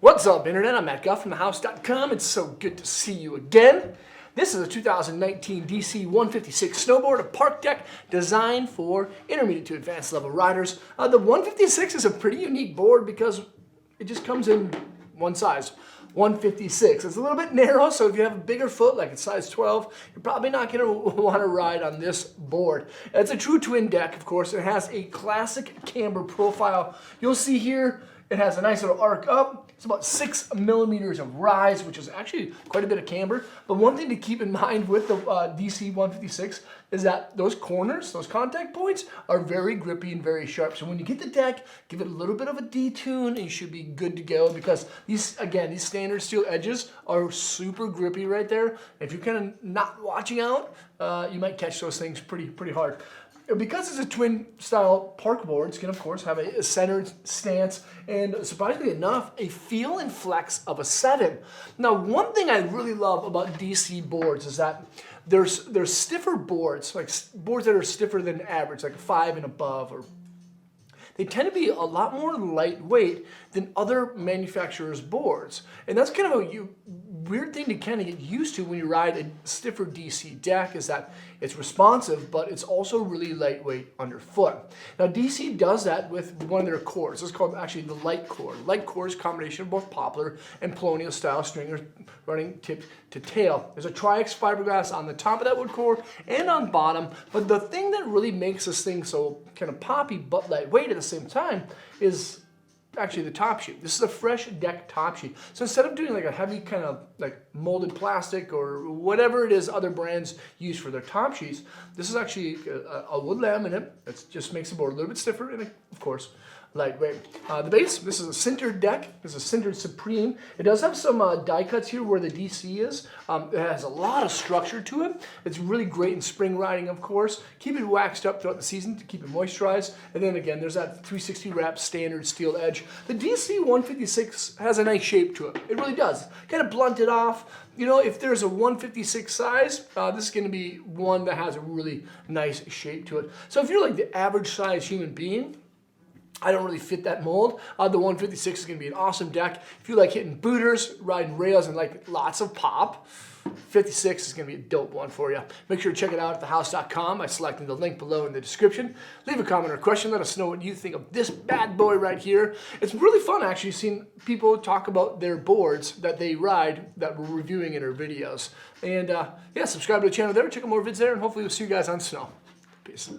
What's up, Internet? I'm Matt Guff from thehouse.com. It's so good to see you again. This is a 2019 DC 156 snowboard, a park deck designed for intermediate to advanced level riders. The 156 is a pretty unique board because it just comes in one size, 156. It's a little bit narrow, so if you have a bigger foot, like it's size 12, you're probably not going to want to ride on this board. It's a true twin deck, of course. It has a classic camber profile. You'll see here, it has a nice little arc up. It's about 6 millimeters of rise, which is actually quite a bit of camber. But one thing to keep in mind with the DC 156 is that those corners, those contact points, are very grippy and very sharp. So when you get the deck, give it a little bit of a detune and you should be good to go, because these standard steel edges are super grippy right there. If you're kind of not watching out, you might catch those things pretty hard. Because it's a twin style park board, it's going to of course have a centered stance and, surprisingly enough, a feel and flex of a 7. Now, one thing I really love about DC boards is that there's stiffer boards, like boards that are stiffer than average, like a 5 and above, or they tend to be a lot more lightweight than other manufacturers' boards. And that's kind of a weird thing to kind of get used to when you ride a stiffer DC deck, is that it's responsive, but it's also really lightweight underfoot. Now, DC does that with one of their cores. It's called actually the light core. Light core is a combination of both poplar and polonial style stringers running tip to tail. There's a Tri-X fiberglass on the top of that wood core and on bottom, but the thing that really makes this thing so kind of poppy but lightweight at the same time is actually the top sheet. This is a fresh deck top sheet. So instead of doing like a heavy kind of like molded plastic or whatever it is other brands use for their top sheets, this is actually a wood laminate. It just makes the board a little bit stiffer and, of course, lightweight. The base, this is a sintered deck. This is sintered Supreme. It does have some die cuts here where the DC is. It has a lot of structure to it. It's really great in spring riding, of course. Keep it waxed up throughout the season to keep it moisturized. And then again, there's that 360 wrap standard steel edge. The DC 156 has a nice shape to it. It really does. Kind of blunted off. You know, if there's a 156 size, this is going to be one that has a really nice shape to it. So if you're like the average size human being, I don't really fit that mold. The 156 is going to be an awesome deck. If you like hitting booters, riding rails, and like lots of pop, 56 is going to be a dope one for you. Make sure to check it out at thehouse.com by selecting the link below in the description. Leave a comment or question. Let us know what you think of this bad boy right here. It's really fun actually seeing people talk about their boards that they ride that we're reviewing in our videos. And yeah, subscribe to the channel there. Check out more vids there, and hopefully we'll see you guys on snow. Peace.